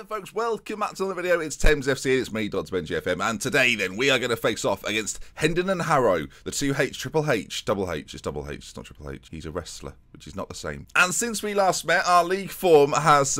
then folks, welcome back to another video. It's Thames FC, it's me, Dr. Benji FM, and today then we are going to face off against Hendon and Harrow, the 2H, Triple H, Double H, it's Double H, it's not Triple H, he's a wrestler, which is not the same. And since we last met, our league form has,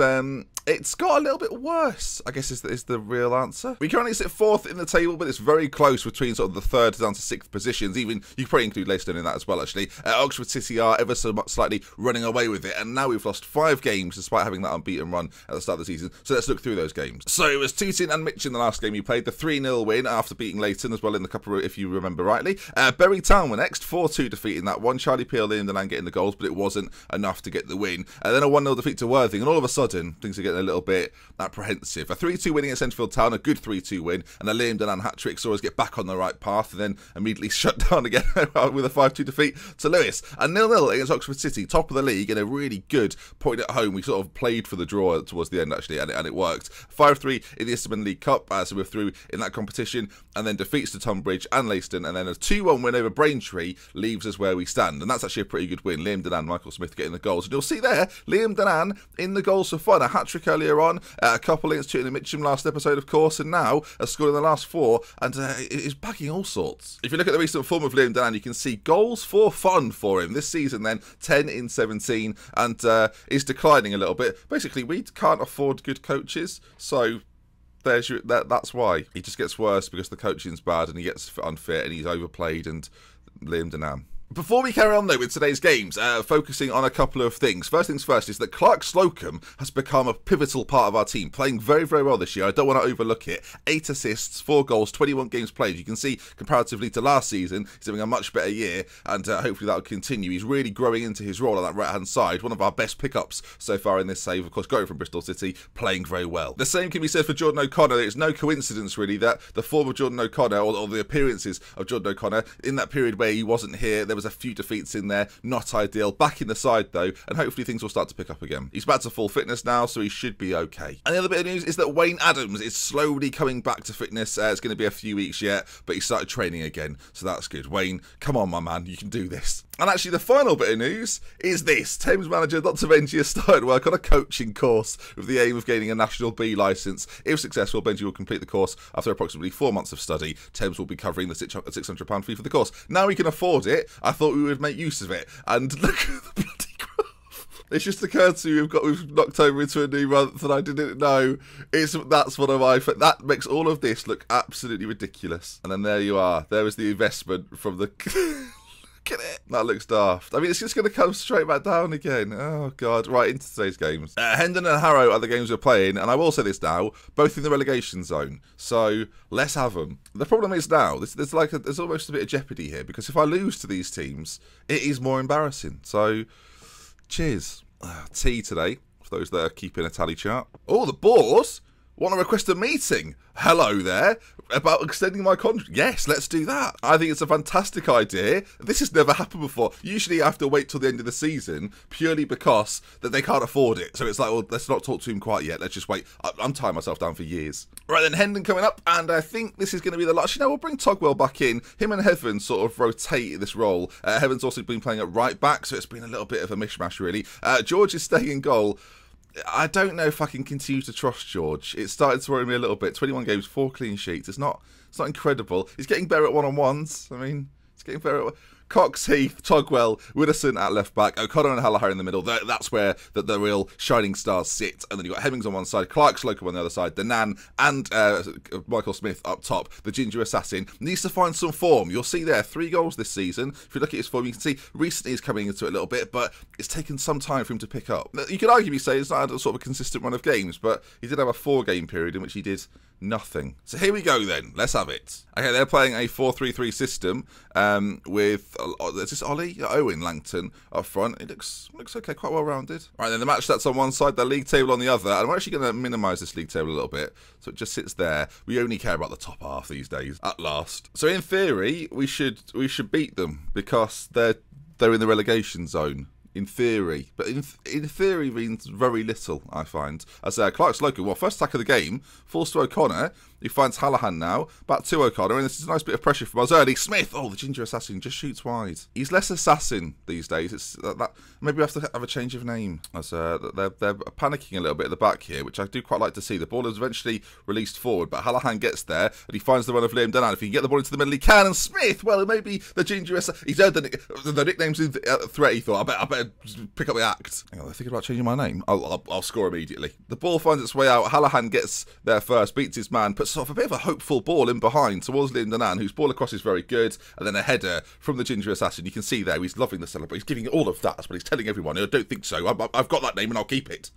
it's got a little bit worse, I guess is the real answer. We currently sit 4th in the table, but it's very close between sort of the 3rd down to 6th positions, even, you could probably include Leicester in that as well actually. Oxford City are ever so much slightly running away with it, and now we've lost 5 games despite having that unbeaten run at the start of the season. So let's look through those games. So it was Tooting and Mitch in the last game we played, the 3-0 win after beating Leighton as well in the couple, if you remember rightly. Bury Town were next, 4-2 defeat in that one. Charlie Peel and Land getting the goals, but it wasn't enough to get the win. Then a 1-0 defeat to Worthing, and all of a sudden things are getting a little bit apprehensive. A 3-2 winning at Centrefield Town, a good 3-2 win, and a Liam Denan hat-trick saw us get back on the right path, and then immediately shut down again with a 5-2 defeat to Lewis. A 0-0 against Oxford City, top of the league, in a really good point at home. We sort of played for the draw towards the end actually, and it worked. 5-3 in the Isterman League Cup, so we're through in that competition, and then defeats to Tunbridge and Leiston, and then a 2-1 win over Braintree leaves us where we stand, and that's actually a pretty good win. Liam Denan, Michael Smith getting the goals, and you'll see there, Liam Denan in the goals for fun. A hat-trick earlier on, a couple against Tooting and Mitcham last episode of course, and now a score in the last 4, and is bagging all sorts. If you look at the recent form of Liam Denan, you can see goals for fun for him this season then, 10 in 17, and is declining a little bit. Basically, we can't afford good coaches, so there's that's why. He just gets worse because the coaching's bad and he gets unfit and he's overplayed, and Liam Denan. Before we carry on though with today's games, focusing on a couple of things. First things first is that Clark Slocum has become a pivotal part of our team, playing very, very well this year. I don't want to overlook it. 8 assists, 4 goals, 21 games played. You can see comparatively to last season, he's having a much better year, and hopefully that'll continue. He's really growing into his role on that right-hand side. One of our best pickups so far in this save, of course, going from Bristol City, playing very well. The same can be said for Jordan O'Connor. It's no coincidence really that the form of Jordan O'Connor, or the appearances of Jordan O'Connor, in that period where he wasn't here, there was a few defeats in there, not ideal. Back in the side though, and hopefully things will start to pick up again. He's back to full fitness now, so he should be okay. And the other bit of news is that Wayne Adams is slowly coming back to fitness. It's going to be a few weeks yet, but he started training again, so that's good. Wayne, come on my man, you can do this. And actually the final bit of news is this. Thames manager Dr. Benji has started work on a coaching course with the aim of gaining a National B licence. If successful, Benji will complete the course after approximately 4 months of study. Thames will be covering the £600 fee for the course. Now we can afford it, I thought we would make use of it. And look at the bloody graph. It's just occurred to me we've knocked over into a new month and I didn't know. That's one of my... That makes all of this look absolutely ridiculous. And then there you are. There is the investment from the... Look at it. That looks daft. I mean, it's just going to come straight back down again. Oh, God. Right, into today's games. Hendon and Harrow are the games we're playing, and I will say this now, both in the relegation zone. So, let's have them. The problem is now, there's almost a bit of jeopardy here, because if I lose to these teams, it is more embarrassing. So, cheers. Tea today, for those that are keeping a tally chart. Oh, the board! Want to request a meeting? Hello there. About extending my contract? Yes, let's do that. I think it's a fantastic idea. This has never happened before. Usually I have to wait till the end of the season purely because that they can't afford it. So it's like, well, let's not talk to him quite yet. Let's just wait. I'm tying myself down for years. Right then, Hendon coming up, and I think this is going to be the last. You know, we'll bring Togwell back in. Him and Heaven sort of rotate this role. Heaven's also been playing at right back, so it's been a little bit of a mishmash really. George is staying in goal. I don't know if I can continue to trust George. It started to worry me a little bit. 21 games, 4 clean sheets. It's not incredible. He's getting better at one-on-ones. I mean, he's getting better at... Cox, Heath, Togwell, Widdowson at left back, O'Connor and Hallaher in the middle. That's where the real shining stars sit. And then you've got Hemmings on one side, Clark Slocum on the other side, Denan and Michael Smith up top. The Ginger Assassin needs to find some form. You'll see there 3 goals this season. If you look at his form, you can see recently he's coming into it a little bit, but it's taken some time for him to pick up. You could arguably say it's not had a sort of a consistent run of games, but he did have a 4-game period in which he did nothing. So here we go then. Let's have it. Okay, they're playing a 4-3-3 system with, is this Ollie? Owen Langton up front. It looks okay, quite well rounded. Right, then the match stats on one side, the league table on the other, and we're actually going to minimise this league table a little bit, so it just sits there. We only care about the top half these days, at last. So in theory, we should beat them, because they're in the relegation zone. In theory, but in theory means very little, I find. As Clark Slocum, well, first attack of the game, falls to O'Connor, He finds Hallahan now. Back to O'Connor, and this is a nice bit of pressure from us early. Smith, oh, the ginger assassin just shoots wide. He's less assassin these days. It's that maybe we have to have a change of name. As they're panicking a little bit at the back here, which I do quite like to see. The ball is eventually released forward, but Hallahan gets there, and he finds the run of Liam Dunnan. If he can get the ball into the middle, he can. And Smith, well, maybe the ginger assassin. He's heard the nickname's in threat. He thought, I better pick up the act. Hang on, they're thinking about changing my name. I'll score immediately. The ball finds its way out. Hallahan gets there first, beats his man, puts sort of a bit of a hopeful ball in behind towards Liam Dunnan, whose ball across is very good, and then a header from the ginger assassin. You can see there, he's loving the celebration. He's giving all of that, but he's telling everyone, I don't think so. I've got that name and I'll keep it.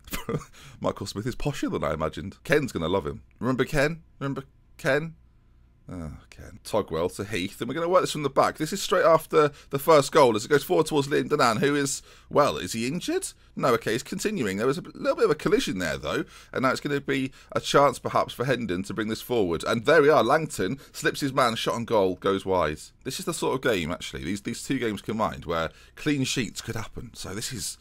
Michael Smith is posher than I imagined. Ken's going to love him. Remember Ken? Remember Ken? Oh, Ken. Togwell to Heath, and we're going to work this from the back. This is straight after the first goal as it goes forward towards Liam Dunnan, who is, well, is he injured? No, okay, he's continuing. There was a little bit of a collision there, though, and now it's going to be a chance, perhaps, for Hendon to bring this forward. And there we are, Langton slips his man, shot on goal, goes wide. This is the sort of game, actually, these two games combined, where clean sheets could happen. So there's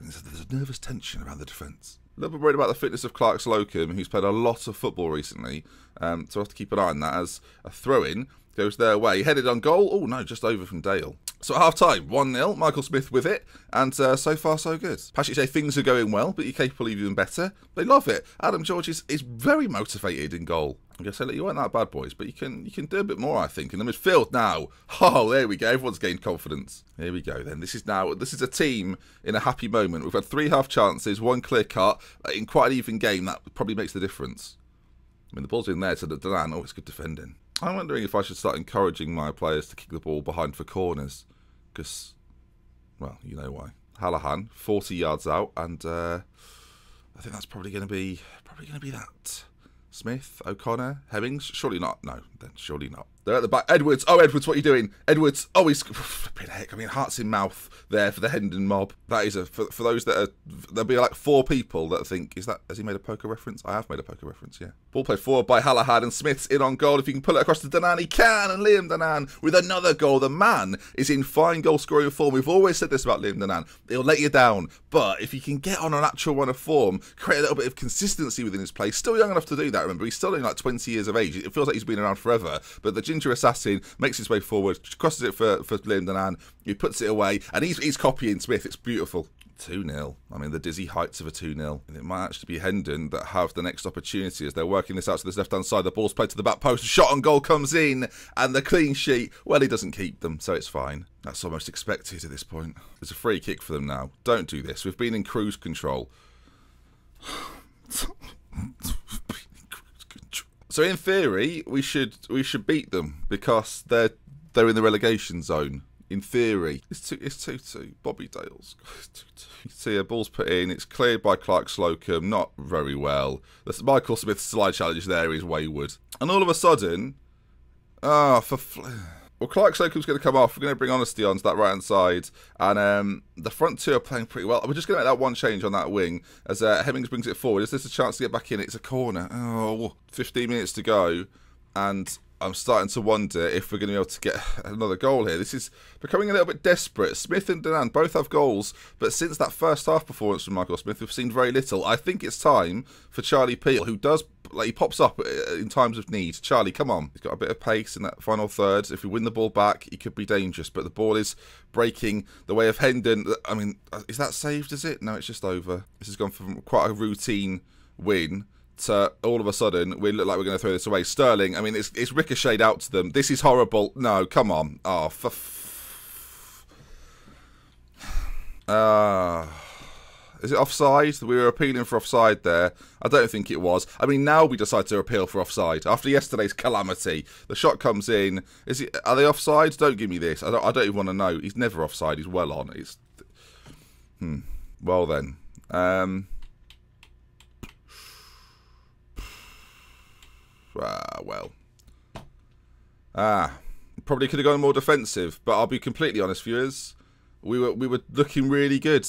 a nervous tension around the defence. A little bit worried about the fitness of Clark Slocum, who's played a lot of football recently, so I have to keep an eye on that as a throw-in goes their way. Headed on goal. Oh, no, just over from Dale. So at half-time, 1-0, Michael Smith with it, and so far so good. Patrick say things are going well, but you're capable of even better. They love it. Adam George is very motivated in goal. I guess you weren't that bad, boys, but you can do a bit more, I think. In the midfield now. Oh, there we go. Everyone's gained confidence. Here we go then. This is a team in a happy moment. We've had 3 half chances, 1 clear cut. In quite an even game, that probably makes the difference. I mean, the ball's in there to Dunnan. Oh, it's good defending. I'm wondering if I should start encouraging my players to kick the ball behind for corners. Because, well, you know why. Hallahan, 40 yards out, and I think that's probably going to be that. Smith, O'Connor, Hemmings, surely not. No, then surely not. They're at the back. Edwards, oh Edwards, what are you doing? Edwards, oh he's flipping heck. I mean, hearts in mouth there for the Hendon mob. That is for those that are, there'll be like 4 people that think, has he made a poker reference? I have made a poker reference, yeah. Ball played forward by Hallahan, and Smith's in on goal. If he can pull it across to Dunnan, he can, and Liam Dunnan with another goal. The man is in fine goal scoring form. We've always said this about Liam Dunnan. He'll let you down, but if he can get on an actual run of form, create a little bit of consistency within his play, still young enough to do that, remember, he's still only like 20 years of age. It feels like he's been around forever, but the ginger assassin makes his way forward, crosses it for Liam Dunnan, he puts it away, and he's copying Smith. It's beautiful. 2-0. I mean, the dizzy heights of a 2-0. And it might actually be Hendon that have the next opportunity as they're working this out to this left-hand side. The ball's played to the back post, shot on goal comes in, and the clean sheet, well, he doesn't keep them, so it's fine. That's almost expected at this point. There's a free kick for them now. Don't do this. We've been in cruise control. So in theory, we should beat them because they're in the relegation zone. In theory, it's 2-2. Bobby Dale's 2-2. See, a ball's put in. It's cleared by Clark Slocum. Not very well. The Michael Smith slide challenge there is wayward. And all of a sudden, well, Clark Slocum's going to come off. We're going to bring Honesty on to that right-hand side. And the front 2 are playing pretty well. We're just going to make that one change on that wing as Hemmings brings it forward. Is this a chance to get back in? It's a corner. Oh, 15 minutes to go. And I'm starting to wonder if we're going to be able to get another goal here. This is becoming a little bit desperate. Smith and Dunnan both have goals, but since that first half performance from Michael Smith, we've seen very little. I think it's time for Charlie Peel, who does, like, he pops up in times of need. Charlie, come on. He's got a bit of pace in that final third. If we win the ball back, he could be dangerous, but the ball is breaking the way of Hendon. I mean, is that saved, is it? No, it's just over. This has gone from quite a routine win to all of a sudden we look like we're going to throw this away. Sterling, I mean, it's ricocheted out to them. This is horrible. No, come on. Oh, is it offside? We were appealing for offside there. I don't think it was. I mean, now we decide to appeal for offside after yesterday's calamity. The shot comes in. Are they offside? Don't give me this. I don't even want to know. He's never offside. He's well on. Well then. Probably could have gone more defensive, but I'll be completely honest, viewers. We were looking really good.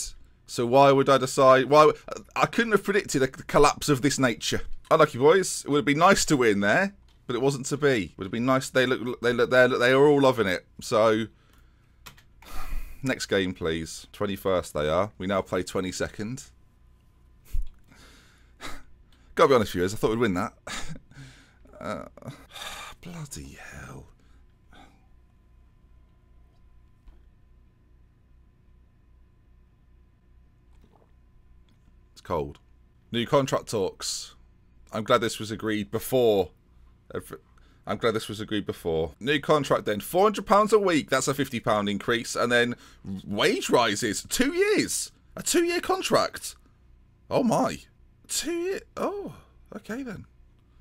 So why would I decide? I couldn't have predicted a collapse of this nature. Unlucky, boys. It would have been nice to win there, but it wasn't to be. It would have been nice. They are all loving it. So next game, please. 21st they are. We now play 22nd. Gotta be honest, viewers. I thought we'd win that. Bloody hell. It's cold. New contract talks. I'm glad this was agreed before. I'm glad this was agreed before. New contract then. £400 a week. That's a £50 increase. And then wage rises. 2 years. A 2-year contract. Oh my. 2 years. Oh, okay then.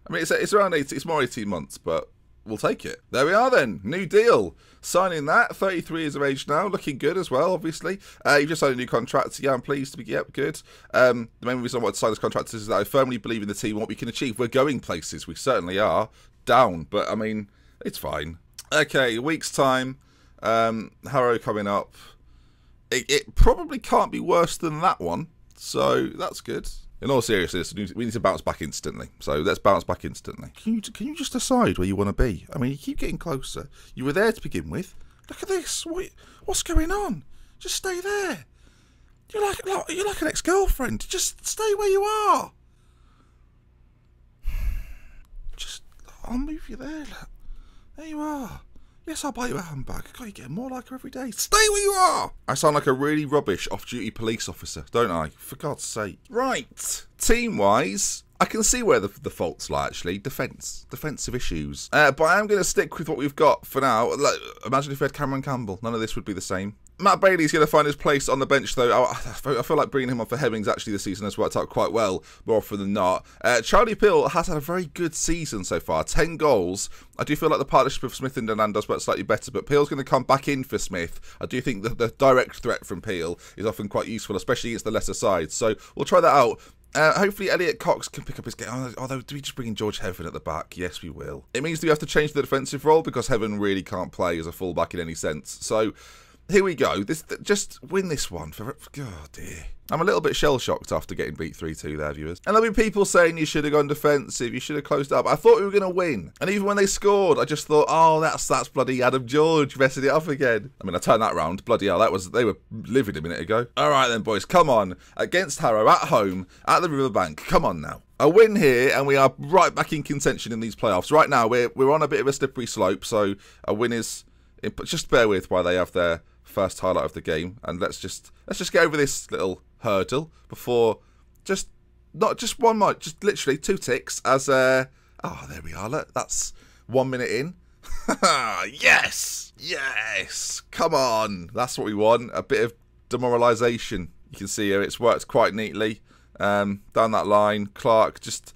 I mean, it's around 18. It's more 18 months, but we'll take it. There we are then. New deal. Signing that. 33 years of age now. Looking good as well, obviously. You've just signed a new contract. Yeah, I'm pleased to be, yep, good. The main reason I want to sign this contract is that I firmly believe in the team and what we can achieve. We're going places. We certainly are. Down, but I mean, it's fine. Okay, a week's time. Harrow coming up. It probably can't be worse than that one. So that's good. In all seriousness, we need to bounce back instantly. So let's bounce back instantly. Can you just decide where you want to be? I mean, you keep getting closer. You were there to begin with. Look at this. What's going on? Just stay there. You're like an ex-girlfriend. Just stay where you are. I'll move you there. Look. There you are. Yes, I'll buy you a handbag. God, you're getting more like her every day. Stay where you are! I sound like a really rubbish off-duty police officer, don't I? For God's sake. Right. Team-wise, I can see where the faults lie, actually. Defensive issues. But I am going to stick with what we've got for now. Like, imagine if we had Cameron Campbell. None of this would be the same. Matt Bailey's going to find his place on the bench, though. I feel like bringing him on for Hemmings actually this season has worked out quite well, more often than not. Charlie Peel has had a very good season so far. 10 goals. I do feel like the partnership of Smith and Denan does work slightly better, but Peel's going to come back in for Smith. I do think the direct threat from Peel is often quite useful, especially against the lesser sides. So we'll try that out. Hopefully Elliot Cox can pick up his game. Although, do we just bring in George Heaven at the back? Yes, we will. It means that we have to change the defensive role because Heaven really can't play as a fullback in any sense. So here we go. Just win this one. Oh dear. I'm a little bit shell-shocked after getting beat 3-2 there, viewers. And there'll be people saying you should have gone defensive, you should have closed up. I thought we were going to win. And even when they scored, I just thought, oh, that's bloody Adam George messing it up again. I mean, I turned that round. Bloody hell, they were livid a minute ago. All right then, boys, come on. Against Harrow, at home, at the Riverbank. Come on now. A win here, and we are right back in contention in these playoffs. Right now, we're on a bit of a slippery slope, so a win is... Just bear with while they have their first highlight of the game, and let's just get over this little hurdle before not just one more, just literally 2 ticks as there we are. Look, that's 1 minute in. yes, come on, that's what we want. A bit of demoralisation. You can see here it's worked quite neatly down that line. Clark just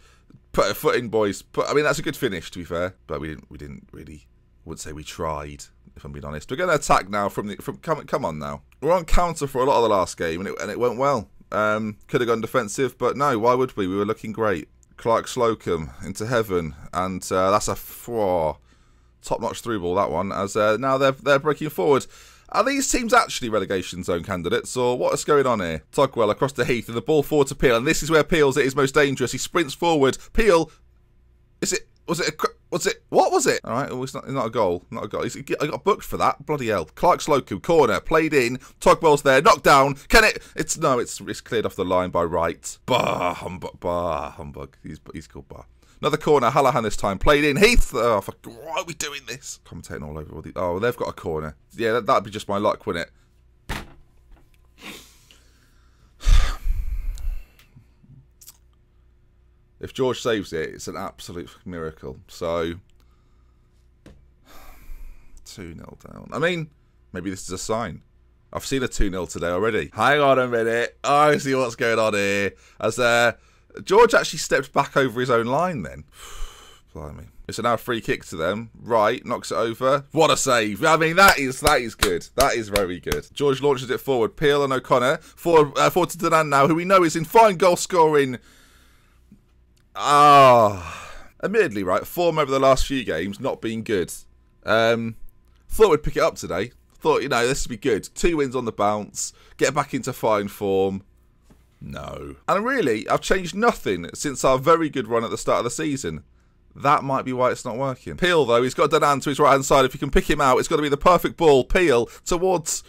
put a foot in, boys. I mean, that's a good finish, to be fair, but we didn't really. I wouldn't say we tried, if I'm being honest. We're going to attack now come on now. We're on counter for a lot of the last game, and it went well. Could have gone defensive, but no, why would we? We were looking great. Clark Slocum into Heaven, and that's a top-notch through ball, that one, as now they're breaking forward. Are these teams actually relegation zone candidates, or what is going on here? Togwell across the heath, and the ball forward to Peel, and this is where Peel's at his most dangerous. He sprints forward. Peel, what was it? All right, it's not a goal. Not a goal. I got booked for that. Bloody hell. Clark Slocum, corner, played in. Togwell's there, knocked down. It's cleared off the line by Wright. Humbug. He's called Bar. Another corner, Hallahan this time, played in. Heath. Oh, why are we doing this? Commentating all over. Oh, they've got a corner. Yeah, that'd be just my luck, wouldn't it? If George saves it, it's an absolute miracle. So, 2-0 down. I mean, maybe this is a sign. I've seen a 2-0 today already. Hang on a minute. Oh, I see what's going on here. As George actually stepped back over his own line then. Blimey. It's a now free kick to them. Right, knocks it over. What a save. I mean, that is good. That is very good. George launches it forward. Peel and O'Connor. Forward to Denan now, who we know is in fine goal scoring. Admittedly, right, form over the last few games not been good. Thought we'd pick it up today. Thought, this would be good. 2 wins on the bounce. Get back into fine form. No. And really, I've changed nothing since our very good run at the start of the season. That might be why it's not working. Peel, though, he's got Denan to his right-hand side. If you can pick him out, it's got to be the perfect ball. Peel towards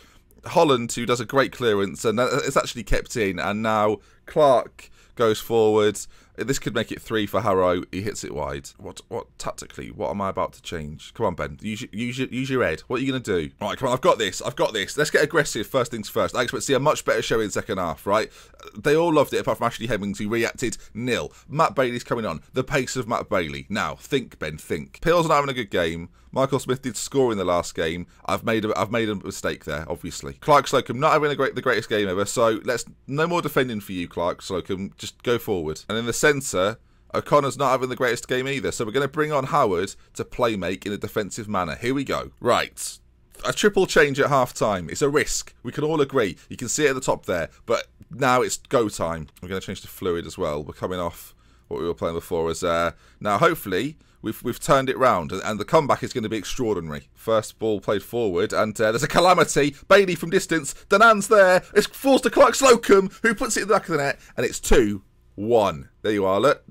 Holland, who does a great clearance, and it's actually kept in. And now Clark goes forward. This could make it 3 for Harrow. He hits it wide. What tactically? What am I about to change? Come on, Ben. Use your head. What are you going to do? All right, come on. I've got this. Let's get aggressive. First things first. I expect to see a much better show in second half, right? They all loved it, apart from Ashley Hemmings, who reacted nil. Matt Bailey's coming on. The pace of Matt Bailey. Now, think, Ben, think. Peel's not having a good game. Michael Smith did score in the last game. I've made a mistake there, obviously. Clark Slocum not having the greatest game ever, so no more defending for you, Clark Slocum. Just go forward. And in the centre, O'Connor's not having the greatest game either, so we're going to bring on Howard to play make in a defensive manner. Here we go. Right. A triple change at half-time. It's a risk. We can all agree. You can see it at the top there, but now it's go time. We're going to change to fluid as well. We're coming off what we were playing before as now hopefully we've turned it round and the comeback is going to be extraordinary. First ball played forward and there's a calamity. Bailey from distance. Danan's there. It falls to Clark Slocum, who puts it in the back of the net, and it's 2-1. There you are. Look.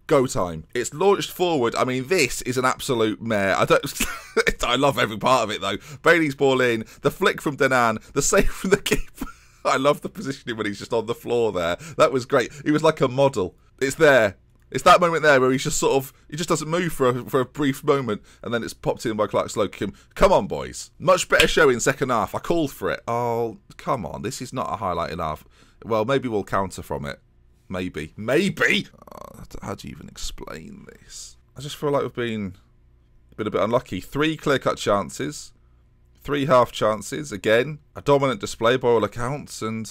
Go time. It's launched forward. I mean, this is an absolute mare. I love every part of it though. Bailey's ball in, the flick from Danan, the save from the keeper. I love the positioning when he's just on the floor there. That was great. He was like a model. It's there. It's that moment there where he's just he just doesn't move for a brief moment, and then it's popped in by Clark Slocum. Come on, boys. Much better show in second half. I called for it. Oh, come on. This is not a highlight in half. Well, maybe we'll counter from it. Maybe. Oh, how do you even explain this? I just feel like we've been a bit unlucky. 3 clear-cut chances. 3 half chances. Again, a dominant display by all accounts, and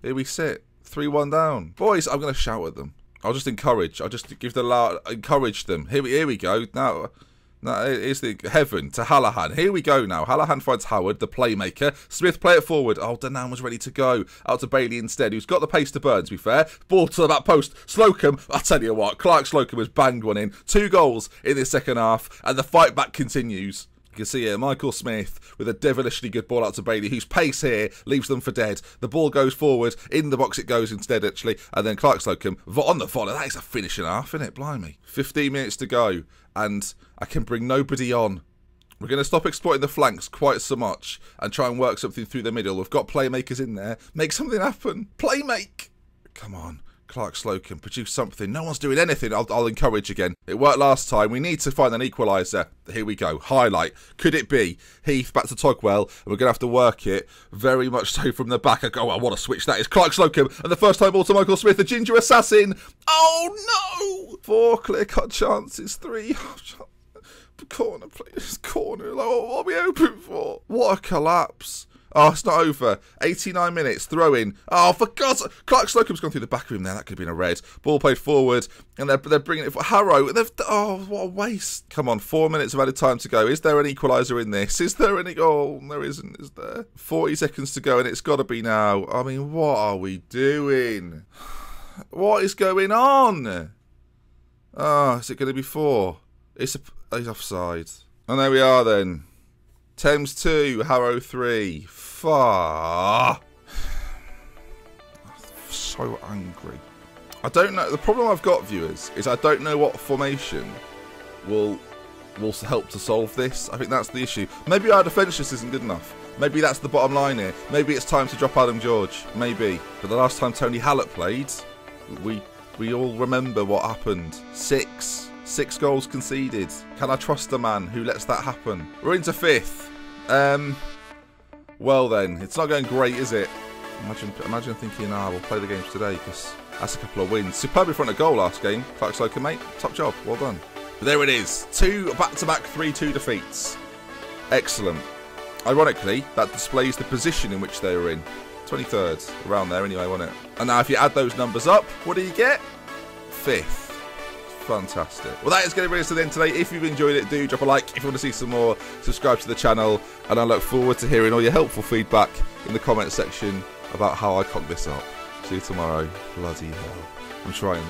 here we sit. 3-1 down. Boys, I'm going to shout at them. I'll just encourage. I'll just give encourage them. Here we go. Now here's the heaven to Hallahan. Here we go now. Hallahan finds Howard, the playmaker. Smith play it forward. Oh, Danan was ready to go. Out to Bailey instead, who's got the pace to burn, to be fair. Ball to the back post. Slocum, I'll tell you what, Clark Slocum has banged one in. 2 goals in this second half, and the fight back continues. You can see here Michael Smith with a devilishly good ball out to Bailey, whose pace here leaves them for dead. The ball goes forward, in the box it goes instead actually, and then Clark Slocum on the volley. That is a finish and a half, isn't it? Blimey. 15 minutes to go, and I can bring nobody on. We're going to stop exploiting the flanks quite so much and try and work something through the middle. We've got playmakers in there. Make something happen. Playmake. Come on. Clark Slocum, produce something. No one's doing anything. I'll encourage again. It worked last time. We need to find an equaliser. Here we go. Highlight. Could it be Heath back to Togwell? And we're going to have to work it very much so from the back. Oh, what a switch that is. Clark Slocum. And the first time ball to Michael Smith. The ginger assassin. Oh, no. 4 clear-cut chances. 3 corner, please. Corner. What are we hoping for? What a collapse. Oh, it's not over. 89 minutes. Throw in. Oh, for God's sake. Clark Slocum's gone through the back of him there. That could have been a red. Ball played forward. And they're bringing it for Harrow. Oh, what a waste. Come on. 4 minutes of added time to go. Is there an equaliser in this? Is there any... Oh, there isn't, is there? 40 seconds to go and it's got to be now. I mean, what are we doing? What is going on? Oh, is it going to be 4? He's offside. And there we are then. Thames 2, Harrow 3. Far. So angry. I don't know. The problem I've got, viewers, is I don't know what formation will help to solve this. I think that's the issue. Maybe our defence just isn't good enough. Maybe that's the bottom line here. Maybe it's time to drop Adam George. Maybe. But the last time Tony Hallett played, we all remember what happened. 6 goals conceded. Can I trust a man who lets that happen? We're into 5th. Well then, it's not going great, is it? Imagine thinking, we'll play the games today because that's a couple of wins. Superb in front of goal last game. Clark Slocum, mate. Top job. Well done. But there it is. 2 back-to-back 3-2 defeats. Excellent. Ironically, that displays the position in which they were in. 23rd. Around there anyway, wasn't it? And now if you add those numbers up, what do you get? 5th. Fantastic. Well, that is going to bring us to the end today. If you've enjoyed it, do drop a like. If you want to see some more, subscribe to the channel. And I look forward to hearing all your helpful feedback in the comment section about how I cock this up. See you tomorrow. Bloody hell. I'm trying.